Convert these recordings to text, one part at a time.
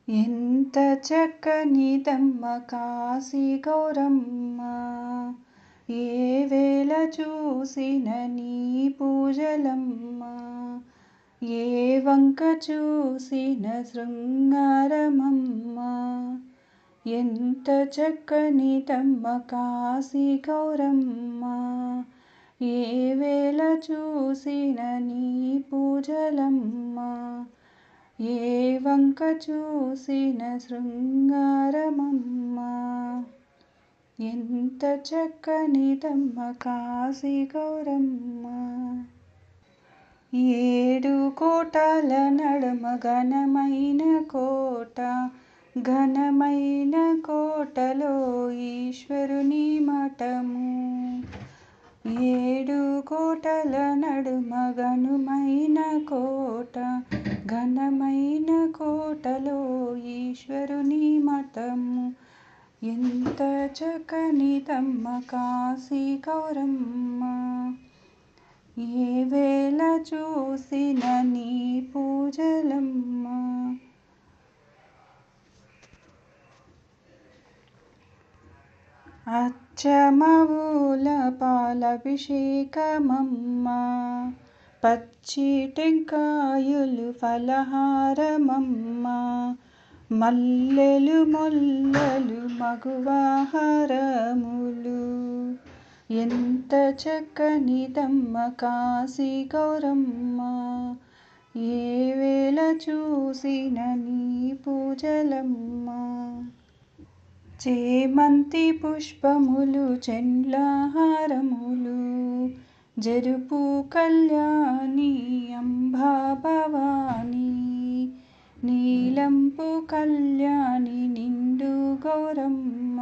ఎంత చక్కనిదమ్మ కాశీ గౌరమ్మ, ఏ వేళ చూసిన నీ పూజలమ్మ, ఏ వంక చూసిన శృంగారమమ్మ. ఎంత చక్కనిదమ్మ కాశీ గౌరమ్మ, ఏ వేళ చూసిన నీ పూజలమ్మ, ఏ వంక చూసిన శృంగారమమ్మ. ఎంత చక్కనిదమ్మ కాశీ గౌరమ్మ. ఏడు కోటల నడుమ ఘనమైన కోట, ఘనమైన కోటలో ఈశ్వరుని మఠము. ఏడు కోటల నడుమ ఘనమైన కోట, ఘనమైన కోటలో ఈశ్వరుని మఠము. ఎంత చక్కనిదమ్మ కాశీ గౌరమ్మ, ఏ వేళ చూసిన నీ పూజలమ్మ. అచ్చమవుల పాలభిషేకమమ్మ, పచ్చి టెంకాయలు ఫలహారమమ్మ, మల్లెలు మొల్లలు మగువాహారములు. ఎంత చక్కనిదమ్మ కాశీ గౌరమ్మ, ఏ వేళ చూసిన నీ పూజలమ్మ. చేమంతి పుష్పములు చెండ్లహారములు జరుపు కళ్యాణి అంబా భవాని, నీలంపు కళ్యాణి నిండు గౌరమ్మ.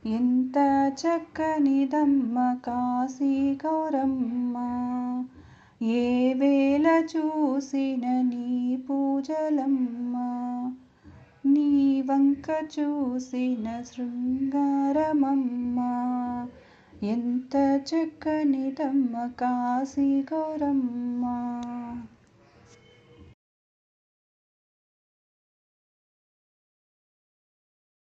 ఎంత చక్కనిదమ్మ కాశీ గౌరమ్మ, ఏ వేళ చూసిన నీ పూజలమ్మ, నీ వంక చూసిన శృంగారమమ్మ. ఎంత చక్కనిదమ్మ కాశీ గౌరమ్మ.